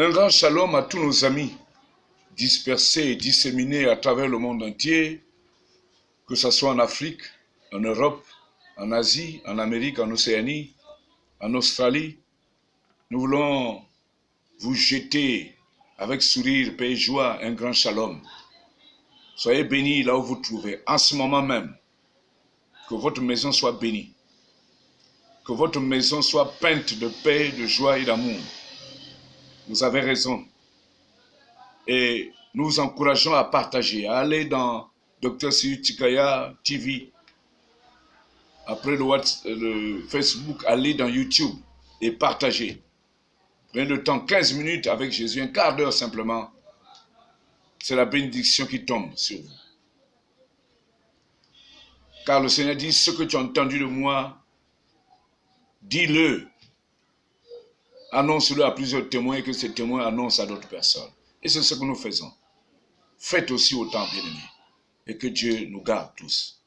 Un grand shalom à tous nos amis dispersés et disséminés à travers le monde entier, que ce soit en Afrique, en Europe, en Asie, en Amérique, en Océanie, en Australie. Nous voulons vous jeter avec sourire, paix et joie un grand shalom. Soyez bénis là où vous trouvez, en ce moment même. Que votre maison soit bénie. Que votre maison soit peinte de paix, de joie et d'amour. Vous avez raison. Et nous vous encourageons à partager, à aller dans Dr Sirut Tikaya TV. Après le Facebook, allez dans YouTube et partagez. Prenez le temps, 15 minutes avec Jésus, un quart d'heure simplement. C'est la bénédiction qui tombe sur vous. Car le Seigneur dit, ce que tu as entendu de moi, dis-le. Annonce-le à plusieurs témoins et que ces témoins annoncent à d'autres personnes. Et c'est ce que nous faisons. Faites aussi autant, bien-aimés. Et que Dieu nous garde tous.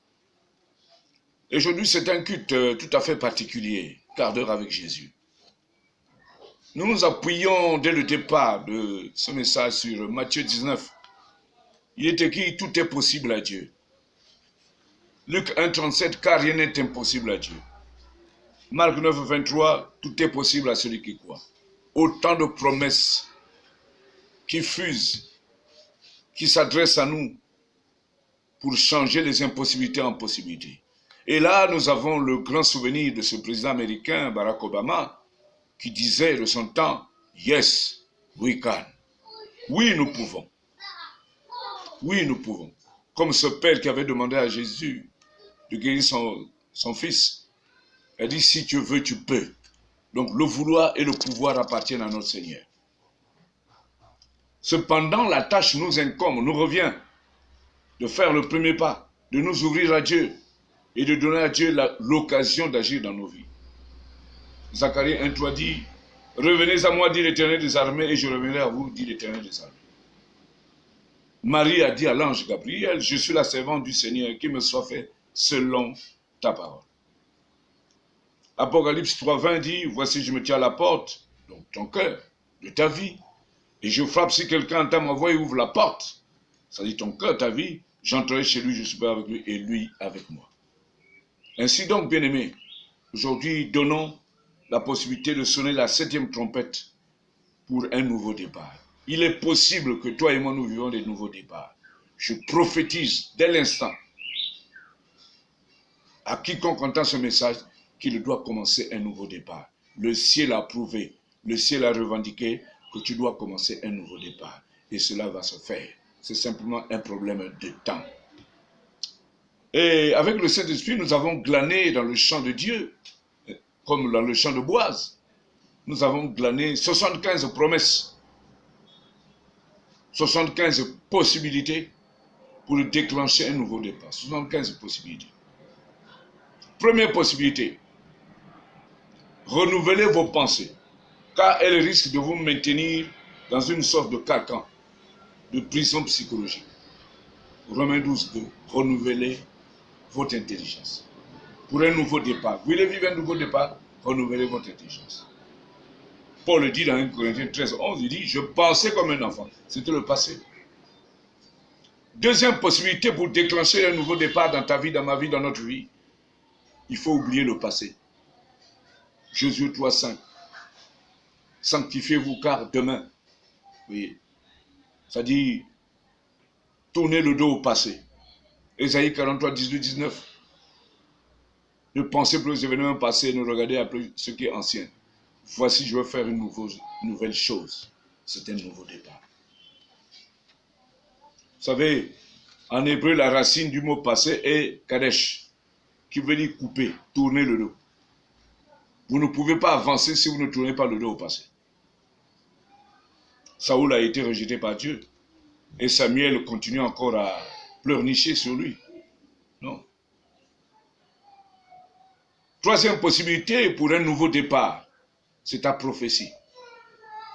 Aujourd'hui, c'est un culte tout à fait particulier. Quart d'heure avec Jésus. Nous nous appuyons dès le départ de ce message sur Matthieu 19. Il est écrit, tout est possible à Dieu. Luc 1,37, car rien n'est impossible à Dieu. Marc 9,23, tout est possible à celui qui croit. Autant de promesses qui fusent, qui s'adressent à nous pour changer les impossibilités en possibilités. Et là, nous avons le grand souvenir de ce président américain, Barack Obama, qui disait de son temps, « Yes, we can ». Oui, nous pouvons. Oui, nous pouvons. Comme ce père qui avait demandé à Jésus de guérir son fils. Il a dit, si tu veux, tu peux. Donc le vouloir et le pouvoir appartiennent à notre Seigneur. Cependant, la tâche nous incombe, nous revient de faire le premier pas, de nous ouvrir à Dieu et de donner à Dieu l'occasion d'agir dans nos vies. Zacharie 1,3 dit, revenez à moi, dit l'Éternel des armées, et je reviendrai à vous, dit l'Éternel des armées. Marie a dit à l'ange Gabriel, je suis la servante du Seigneur, qu'il me soit fait selon ta parole. Apocalypse 3,20 dit, voici je me tiens à la porte, donc ton cœur, de ta vie, et je frappe si quelqu'un entend ma voix et ouvre la porte, ça dit ton cœur, ta vie, j'entrerai chez lui, je serai avec lui et lui avec moi. Ainsi donc, bien-aimés, aujourd'hui, donnons la possibilité de sonner la 7e trompette pour un nouveau départ. Il est possible que toi et moi, nous vivons des nouveaux départs. Je prophétise dès l'instant à quiconque entend ce message qu'il doit commencer un nouveau départ. Le ciel a prouvé, le ciel a revendiqué que tu dois commencer un nouveau départ. Et cela va se faire. C'est simplement un problème de temps. Et avec le Saint-Esprit, nous avons glané dans le champ de Dieu, comme dans le champ de Boaz. Nous avons glané 75 promesses. 75 possibilités pour déclencher un nouveau départ. 75 possibilités. Première possibilité, renouvelez vos pensées, car elles risquent de vous maintenir dans une sorte de carcan, de prison psychologique. Romains 12,2, renouvelez votre intelligence. Pour un nouveau départ, vous voulez vivre un nouveau départ, renouvelez votre intelligence. Paul dit dans 1 Corinthiens 13,11, il dit, je pensais comme un enfant. C'était le passé. Deuxième possibilité pour déclencher un nouveau départ dans ta vie, dans ma vie, dans notre vie, il faut oublier le passé. Josué 3,5. Sanctifiez-vous car demain, oui, ça dit, tournez le dos au passé. Ésaïe 43, 18, 19. Ne pensez plus aux événements passés, ne regardez plus ce qui est ancien. Voici, je vais faire une nouvelle chose. C'est un nouveau départ. Vous savez, en hébreu, la racine du mot passé est kadesh, qui veut dire couper, tourner le dos. Vous ne pouvez pas avancer si vous ne tournez pas le dos au passé. Saoul a été rejeté par Dieu. Et Samuel continue encore à pleurnicher sur lui. Non. Troisième possibilité pour un nouveau départ, c'est ta prophétie.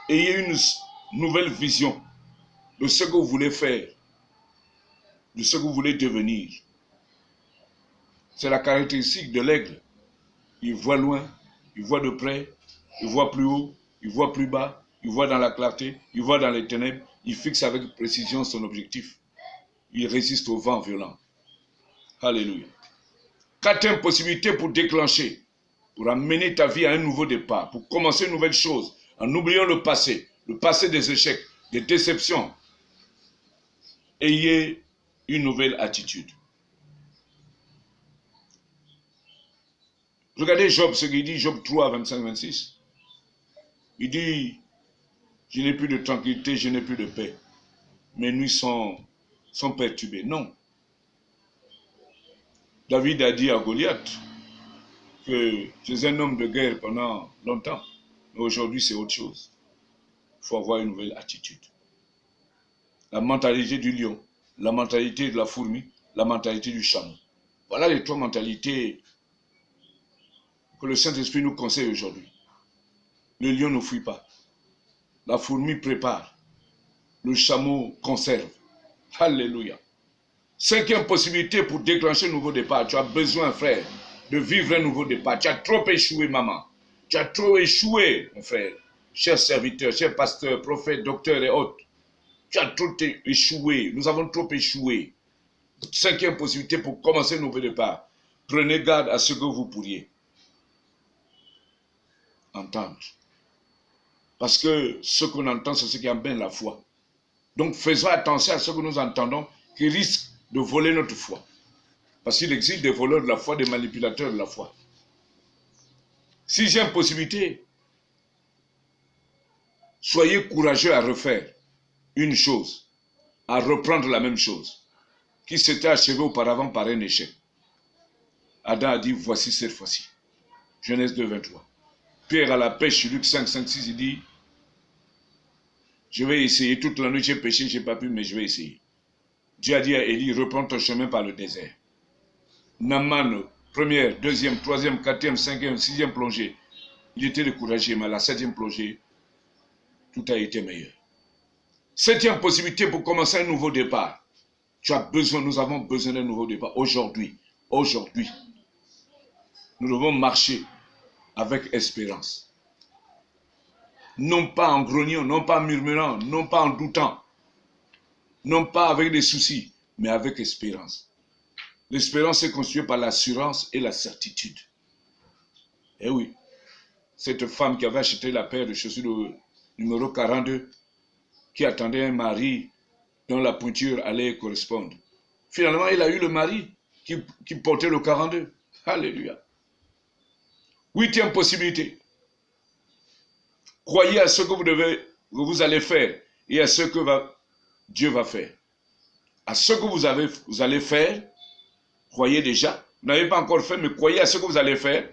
Ayez une nouvelle vision de ce que vous voulez faire, de ce que vous voulez devenir. C'est la caractéristique de l'aigle. Il voit loin, il voit de près, il voit plus haut, il voit plus bas, il voit dans la clarté, il voit dans les ténèbres, il fixe avec précision son objectif. Il résiste au vent violent. Alléluia. 4e possibilité pour déclencher, pour amener ta vie à un nouveau départ, pour commencer une nouvelle chose, en oubliant le passé des échecs, des déceptions. Ayez une nouvelle attitude. Regardez Job, ce qu'il dit, Job 3, 25-26. Il dit, je n'ai plus de tranquillité, je n'ai plus de paix. Mes nuits sont perturbées. Non. David a dit à Goliath que j'étais un homme de guerre pendant longtemps. Mais aujourd'hui, c'est autre chose. Il faut avoir une nouvelle attitude. La mentalité du lion, la mentalité de la fourmi, la mentalité du chameau. Voilà les 3 mentalités que le Saint-Esprit nous conseille aujourd'hui. Le lion ne fuit pas. La fourmi prépare. Le chameau conserve. Alléluia. 5e possibilité pour déclencher un nouveau départ. Tu as besoin, frère, de vivre un nouveau départ. Tu as trop échoué, maman. Tu as trop échoué, mon frère. Chers serviteurs, chers pasteurs, prophètes, docteurs et autres. Tu as trop échoué. Nous avons trop échoué. 5e possibilité pour commencer un nouveau départ. Prenez garde à ce que vous pourriez entendre. Parce que ce qu'on entend, c'est ce qui emmène la foi. Donc faisons attention à ce que nous entendons qui risque de voler notre foi. Parce qu'il existe des voleurs de la foi, des manipulateurs de la foi. 6e possibilité, soyez courageux à refaire une chose, à reprendre la même chose, qui s'était achevée auparavant par un échec. Adam a dit, voici cette fois-ci. Genèse 2, 23. Pierre à la pêche, Luc 5, 5, 6, il dit, je vais essayer, toute la nuit j'ai péché, je n'ai pas pu, mais je vais essayer. Dieu a dit à Élie, reprends ton chemin par le désert. Naaman, 1er, 2e, 3e, 4e, 5e, 6e plongée. Il était découragé, mais à la 7e plongée, tout a été meilleur. 7e possibilité pour commencer un nouveau départ. Nous avons besoin d'un nouveau départ. Aujourd'hui, nous devons marcher avec espérance. Non pas en grognant, non pas en murmurant, non pas en doutant, non pas avec des soucis, mais avec espérance. L'espérance est construite par l'assurance et la certitude. Eh oui, cette femme qui avait acheté la paire de chaussures numéro 42, qui attendait un mari dont la pointure allait correspondre. Finalement, il a eu le mari qui portait le 42. Alléluia. 8e possibilité. Croyez à ce que vous allez faire et à ce que Dieu va faire. À ce que vous allez faire, croyez déjà. Vous n'avez pas encore fait, mais croyez à ce que vous allez faire.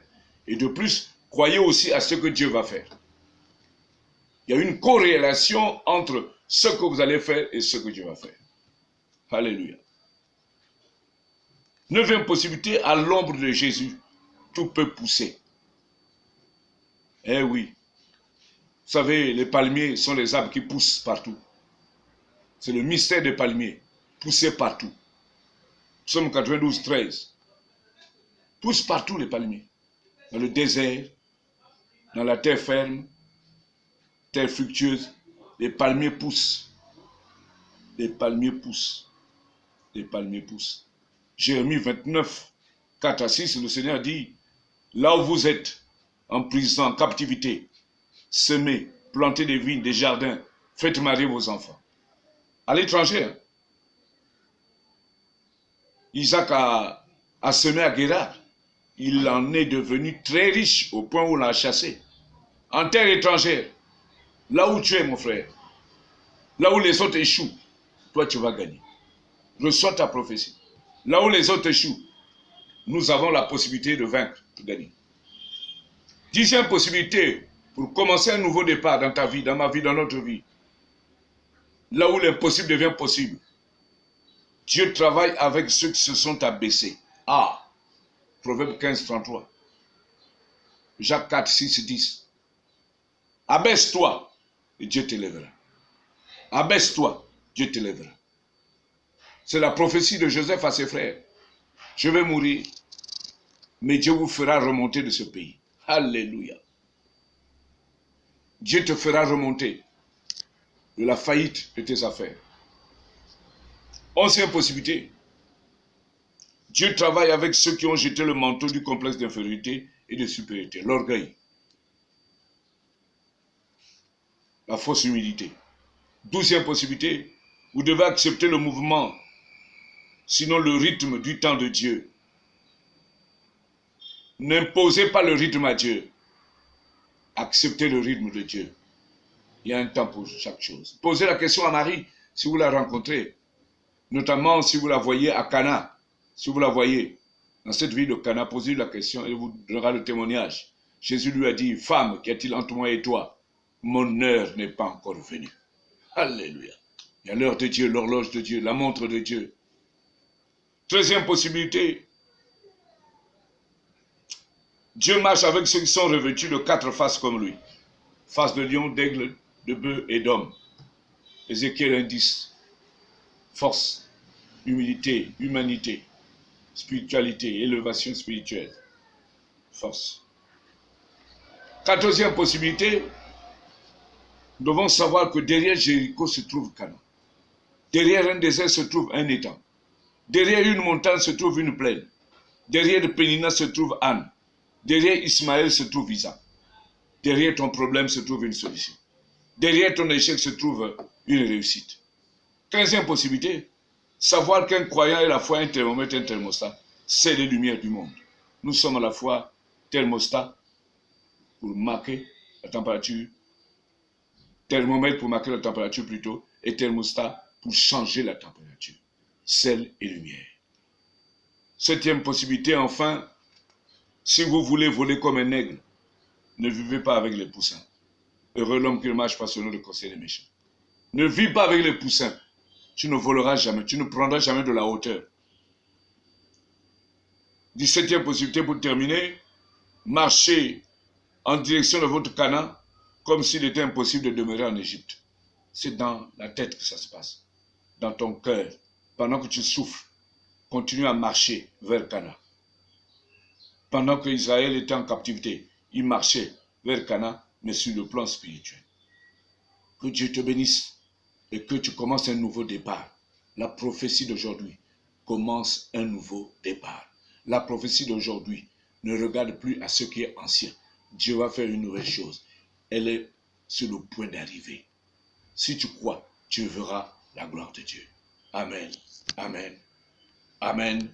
Et de plus, croyez aussi à ce que Dieu va faire. Il y a une corrélation entre ce que vous allez faire et ce que Dieu va faire. Alléluia. 9e possibilité, à l'ombre de Jésus, tout peut pousser. Eh oui. Vous savez, les palmiers sont les arbres qui poussent partout. C'est le mystère des palmiers. Pousser partout. Psaume 92, 13. Poussent partout les palmiers. Dans le désert, dans la terre ferme, terre fructueuse, les palmiers poussent. Les palmiers poussent. Les palmiers poussent. Jérémie 29, 4 à 6, le Seigneur dit, là où vous êtes, en prison, en captivité, semez, plantez des vignes, des jardins, faites marier vos enfants. À l'étranger, Isaac a semé à Guérard. Il en est devenu très riche au point où on l'a chassé. En terre étrangère, là où tu es, mon frère, là où les autres échouent, toi tu vas gagner. Reçois ta prophétie. Là où les autres échouent, nous avons la possibilité de vaincre, de gagner. 10e possibilité pour commencer un nouveau départ dans ta vie, dans ma vie, dans notre vie. Là où l'impossible devient possible. Dieu travaille avec ceux qui se sont abaissés. Ah, Proverbe 15, 33. Jacques 4, 6, 10. Abaisse-toi et Dieu t'élèvera. Abaisse-toi, Dieu t'élèvera. C'est la prophétie de Joseph à ses frères. Je vais mourir, mais Dieu vous fera remonter de ce pays. Alléluia. Dieu te fera remonter de la faillite de tes affaires. 11e possibilité. Dieu travaille avec ceux qui ont jeté le manteau du complexe d'infériorité et de supériorité, l'orgueil, la fausse humilité. 12e possibilité. Vous devez accepter le mouvement, sinon le rythme du temps de Dieu. N'imposez pas le rythme à Dieu. Acceptez le rythme de Dieu. Il y a un temps pour chaque chose. Posez la question à Marie, si vous la rencontrez. Notamment si vous la voyez à Cana. Si vous la voyez dans cette ville de Cana, posez la question et il vous donnera le témoignage. Jésus lui a dit, femme, qu'y a-t-il entre moi et toi? Mon heure n'est pas encore venue. Alléluia. Il y a l'heure de Dieu, l'horloge de Dieu, la montre de Dieu. 13e possibilité. Dieu marche avec ceux qui sont revêtus de 4 faces comme lui. Face de lion, d'aigle, de bœuf et d'homme. Ézéchiel indice. Force, humilité, humanité, spiritualité, élévation spirituelle. Force. 14e possibilité. Nous devons savoir que derrière Jéricho se trouve Canaan. Derrière un désert se trouve un étang. Derrière une montagne se trouve une plaine. Derrière le Pénina se trouve Anne. Derrière Ismaël se trouve Isaac. Derrière ton problème se trouve une solution. Derrière ton échec se trouve une réussite. 15e possibilité, savoir qu'un croyant est à la fois un thermomètre et un thermostat, c'est les lumières du monde. Nous sommes à la fois thermostat pour marquer la température, thermomètre pour marquer la température plutôt, et thermostat pour changer la température. Sel et lumière. 7e possibilité, enfin, si vous voulez voler comme un aigle, ne vivez pas avec les poussins. Heureux l'homme qui ne marche pas selon le conseil des méchants. Ne vis pas avec les poussins. Tu ne voleras jamais, tu ne prendras jamais de la hauteur. 17e possibilité pour terminer, marchez en direction de votre Canaan comme s'il était impossible de demeurer en Égypte. C'est dans la tête que ça se passe, dans ton cœur. Pendant que tu souffres, continue à marcher vers Canaan. Pendant que Israël était en captivité, il marchait vers Canaan, mais sur le plan spirituel. Que Dieu te bénisse et que tu commences un nouveau départ. La prophétie d'aujourd'hui commence un nouveau départ. La prophétie d'aujourd'hui ne regarde plus à ce qui est ancien. Dieu va faire une nouvelle chose. Elle est sur le point d'arriver. Si tu crois, tu verras la gloire de Dieu. Amen. Amen. Amen.